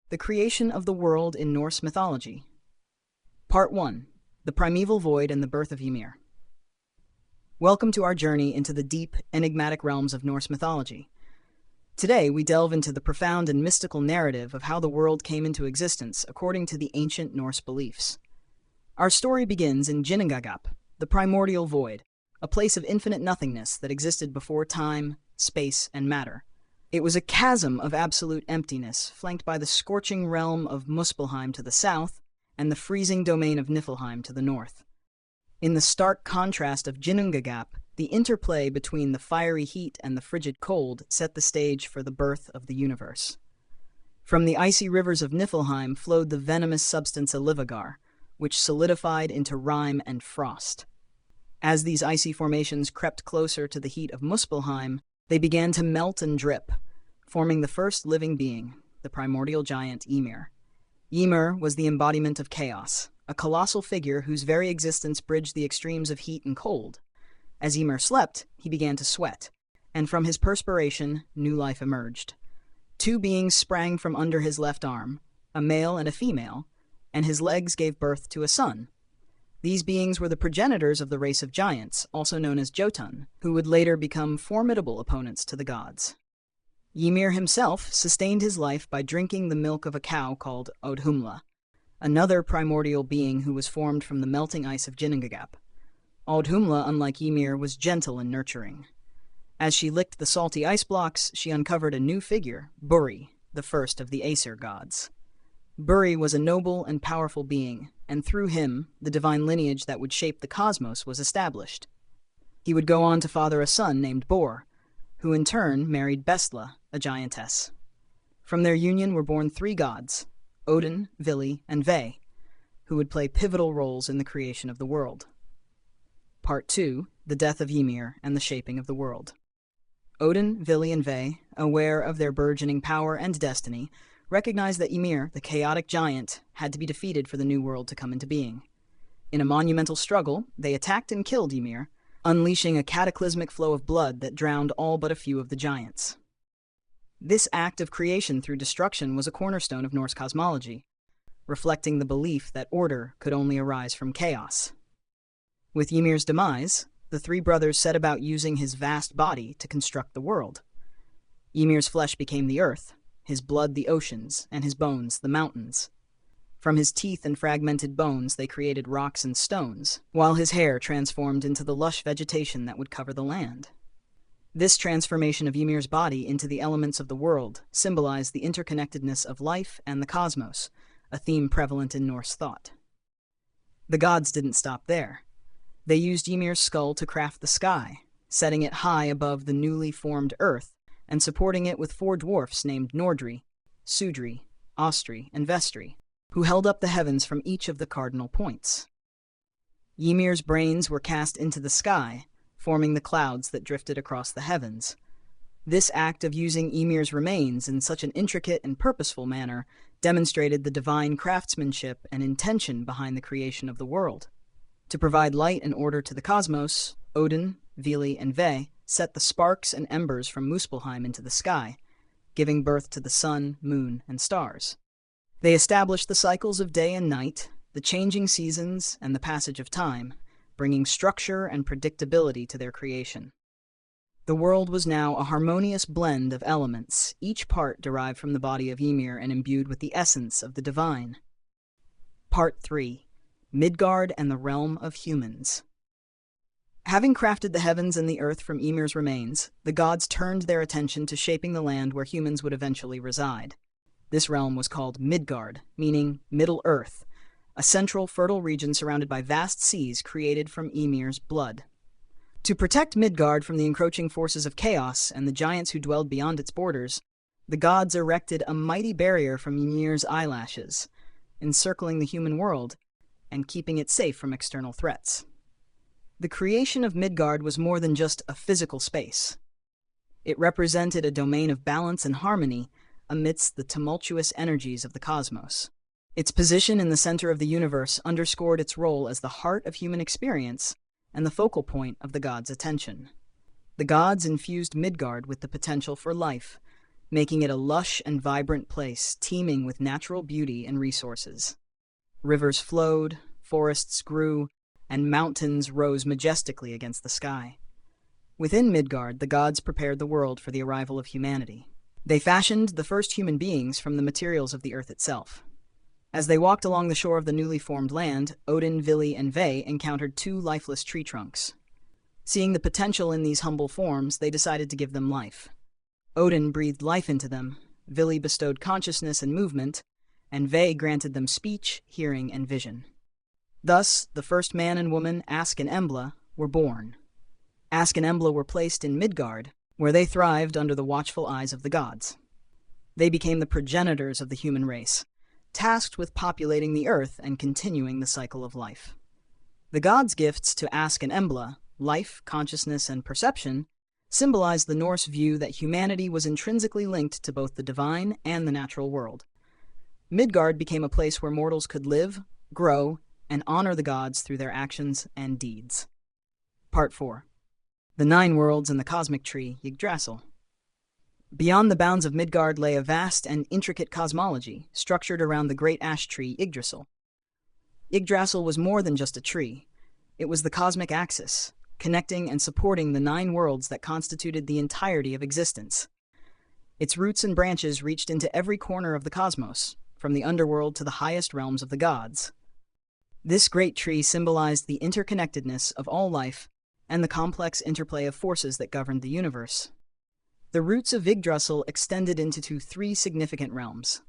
The creation of the world in Norse mythology. Part 1. The Primeval Void and the Birth of Ymir. Welcome to our journey into the deep, enigmatic realms of Norse mythology. Today, we delve into the profound and mystical narrative of how the world came into existence according to the ancient Norse beliefs. Our story begins in Ginnungagap, the Primordial Void, a place of infinite nothingness that existed before time, space, and matter. It was a chasm of absolute emptiness, flanked by the scorching realm of Muspelheim to the south and the freezing domain of Niflheim to the north. In the stark contrast of Ginnungagap, the interplay between the fiery heat and the frigid cold set the stage for the birth of the universe. From the icy rivers of Niflheim flowed the venomous substance Alivagar, which solidified into rime and frost. As these icy formations crept closer to the heat of Muspelheim, they began to melt and drip, forming the first living being, the primordial giant Ymir. Ymir was the embodiment of chaos, a colossal figure whose very existence bridged the extremes of heat and cold. As Ymir slept, he began to sweat, and from his perspiration, new life emerged. Two beings sprang from under his left arm, a male and a female, and his legs gave birth to a son. These beings were the progenitors of the race of giants, also known as Jotun, who would later become formidable opponents to the gods. Ymir himself sustained his life by drinking the milk of a cow called Odhumla, another primordial being who was formed from the melting ice of Ginnungagap. Odhumla, unlike Ymir, was gentle and nurturing. As she licked the salty ice blocks, she uncovered a new figure, Buri, the first of the Aesir gods. Buri was a noble and powerful being, and through him, the divine lineage that would shape the cosmos was established. He would go on to father a son named Bor, who in turn married Bestla, a giantess. From their union were born three gods, Odin, Vili, and Ve, who would play pivotal roles in the creation of the world. Part 2. The Death of Ymir and the Shaping of the World. Odin, Vili, and Ve, aware of their burgeoning power and destiny, recognized that Ymir, the chaotic giant, had to be defeated for the new world to come into being. In a monumental struggle, they attacked and killed Ymir, unleashing a cataclysmic flow of blood that drowned all but a few of the giants. This act of creation through destruction was a cornerstone of Norse cosmology, reflecting the belief that order could only arise from chaos. With Ymir's demise, the three brothers set about using his vast body to construct the world. Ymir's flesh became the earth, his blood the oceans, and his bones the mountains. From his teeth and fragmented bones they created rocks and stones, while his hair transformed into the lush vegetation that would cover the land. This transformation of Ymir's body into the elements of the world symbolized the interconnectedness of life and the cosmos, a theme prevalent in Norse thought. The gods didn't stop there. They used Ymir's skull to craft the sky, setting it high above the newly formed earth, and supporting it with four dwarfs named Nordri, Sudri, Ostri, and Vestri, who held up the heavens from each of the cardinal points. Ymir's brains were cast into the sky, forming the clouds that drifted across the heavens. This act of using Ymir's remains in such an intricate and purposeful manner demonstrated the divine craftsmanship and intention behind the creation of the world. To provide light and order to the cosmos, Odin, Vili, and Ve set the sparks and embers from Muspelheim into the sky, giving birth to the sun, moon, and stars. They established the cycles of day and night, the changing seasons, and the passage of time, bringing structure and predictability to their creation. The world was now a harmonious blend of elements, each part derived from the body of Ymir and imbued with the essence of the divine. Part 3. Midgard and the Realm of Humans. Having crafted the heavens and the earth from Ymir's remains, the gods turned their attention to shaping the land where humans would eventually reside. This realm was called Midgard, meaning Middle Earth, a central fertile region surrounded by vast seas created from Ymir's blood. To protect Midgard from the encroaching forces of chaos and the giants who dwelled beyond its borders, the gods erected a mighty barrier from Ymir's eyelashes, encircling the human world and keeping it safe from external threats. The creation of Midgard was more than just a physical space. It represented a domain of balance and harmony amidst the tumultuous energies of the cosmos. Its position in the center of the universe underscored its role as the heart of human experience and the focal point of the gods' attention. The gods infused Midgard with the potential for life, making it a lush and vibrant place teeming with natural beauty and resources. Rivers flowed, forests grew, and mountains rose majestically against the sky. Within Midgard, the gods prepared the world for the arrival of humanity. They fashioned the first human beings from the materials of the earth itself. As they walked along the shore of the newly formed land, Odin, Vili, and Ve encountered two lifeless tree trunks. Seeing the potential in these humble forms, they decided to give them life. Odin breathed life into them, Vili bestowed consciousness and movement, and Ve granted them speech, hearing, and vision. Thus, the first man and woman, Ask and Embla, were born. Ask and Embla were placed in Midgard, where they thrived under the watchful eyes of the gods. They became the progenitors of the human race, tasked with populating the earth and continuing the cycle of life. The gods' gifts to Ask and Embla, life, consciousness, and perception, symbolized the Norse view that humanity was intrinsically linked to both the divine and the natural world. Midgard became a place where mortals could live, grow, and honor the gods through their actions and deeds. Part 4. The Nine Worlds and the Cosmic Tree, Yggdrasil. Beyond the bounds of Midgard lay a vast and intricate cosmology, structured around the great ash tree Yggdrasil. Yggdrasil was more than just a tree. It was the cosmic axis, connecting and supporting the nine worlds that constituted the entirety of existence. Its roots and branches reached into every corner of the cosmos, from the underworld to the highest realms of the gods. This great tree symbolized the interconnectedness of all life and the complex interplay of forces that governed the universe. The roots of Yggdrasil extended into three significant realms.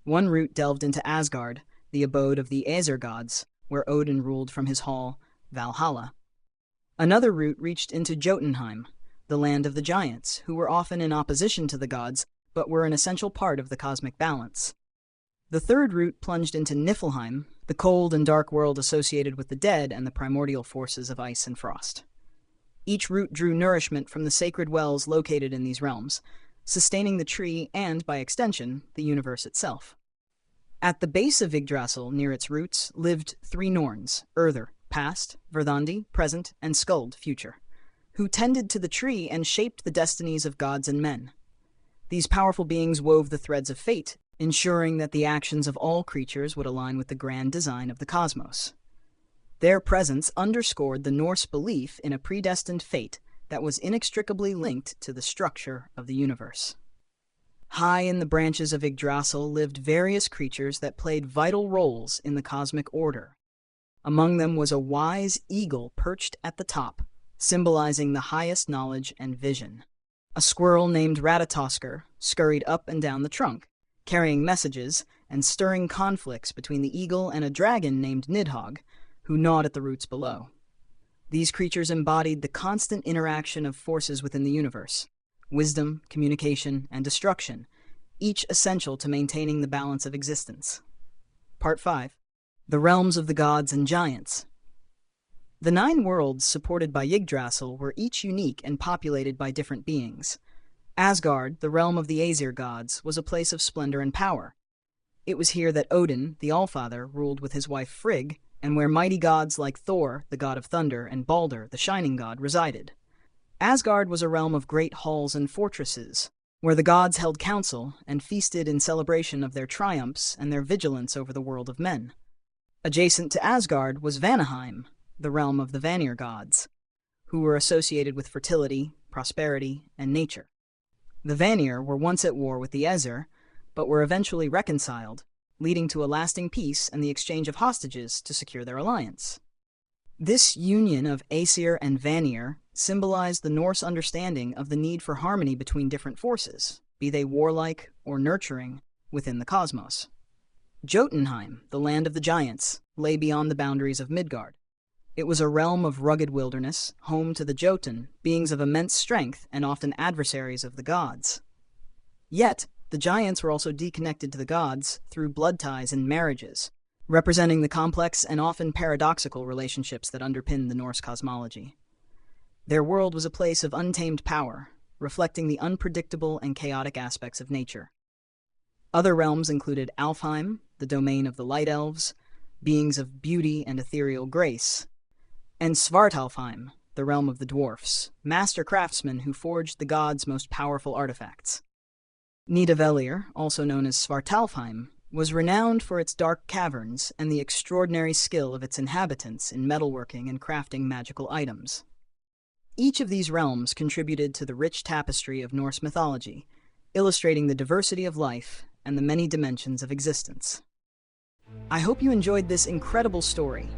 One root delved into Asgard, the abode of the Aesir gods, where Odin ruled from his hall, Valhalla. Another root reached into Jotunheim, the land of the giants, who were often in opposition to the gods, but were an essential part of the cosmic balance. The third root plunged into Niflheim, the cold and dark world associated with the dead and the primordial forces of ice and frost. Each root drew nourishment from the sacred wells located in these realms, sustaining the tree and, by extension, the universe itself. At the base of Yggdrasil, near its roots, lived three Norns, Urður, past, Verdandi, present, and Skuld, future, who tended to the tree and shaped the destinies of gods and men. These powerful beings wove the threads of fate, ensuring that the actions of all creatures would align with the grand design of the cosmos. Their presence underscored the Norse belief in a predestined fate that was inextricably linked to the structure of the universe. High in the branches of Yggdrasil lived various creatures that played vital roles in the cosmic order. Among them was a wise eagle perched at the top, symbolizing the highest knowledge and vision. A squirrel named Ratatoskr scurried up and down the trunk, carrying messages and stirring conflicts between the eagle and a dragon named Nidhogg, who gnawed at the roots below. These creatures embodied the constant interaction of forces within the universe: wisdom, communication, and destruction, each essential to maintaining the balance of existence. Part 5. The Realms of the Gods and Giants. The nine worlds supported by Yggdrasil were each unique and populated by different beings. Asgard, the realm of the Aesir gods, was a place of splendor and power. It was here that Odin, the Allfather, ruled with his wife Frigg, and where mighty gods like Thor, the god of thunder, and Balder, the shining god, resided. Asgard was a realm of great halls and fortresses, where the gods held council and feasted in celebration of their triumphs and their vigilance over the world of men. Adjacent to Asgard was Vanaheim, the realm of the Vanir gods, who were associated with fertility, prosperity, and nature. The Vanir were once at war with the Aesir, but were eventually reconciled, leading to a lasting peace and the exchange of hostages to secure their alliance. This union of Aesir and Vanir symbolized the Norse understanding of the need for harmony between different forces, be they warlike or nurturing, within the cosmos. Jotunheim, the land of the giants, lay beyond the boundaries of Midgard. It was a realm of rugged wilderness, home to the Jotun, beings of immense strength and often adversaries of the gods. Yet, the giants were also deconnected to the gods through blood ties and marriages, representing the complex and often paradoxical relationships that underpin the Norse cosmology. Their world was a place of untamed power, reflecting the unpredictable and chaotic aspects of nature. Other realms included Alfheim, the domain of the Light Elves, beings of beauty and ethereal grace, and Svartalfheim, the realm of the dwarfs, master craftsmen who forged the gods' most powerful artifacts. Nidavellir, also known as Svartalfheim, was renowned for its dark caverns and the extraordinary skill of its inhabitants in metalworking and crafting magical items. Each of these realms contributed to the rich tapestry of Norse mythology, illustrating the diversity of life and the many dimensions of existence. I hope you enjoyed this incredible story.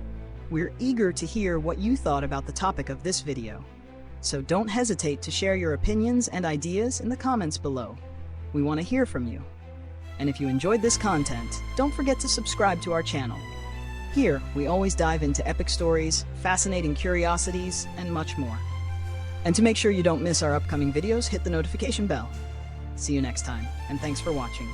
We're eager to hear what you thought about the topic of this video, so don't hesitate to share your opinions and ideas in the comments below. We want to hear from you. And if you enjoyed this content, don't forget to subscribe to our channel. Here, we always dive into epic stories, fascinating curiosities, and much more. And to make sure you don't miss our upcoming videos, hit the notification bell. See you next time, and thanks for watching.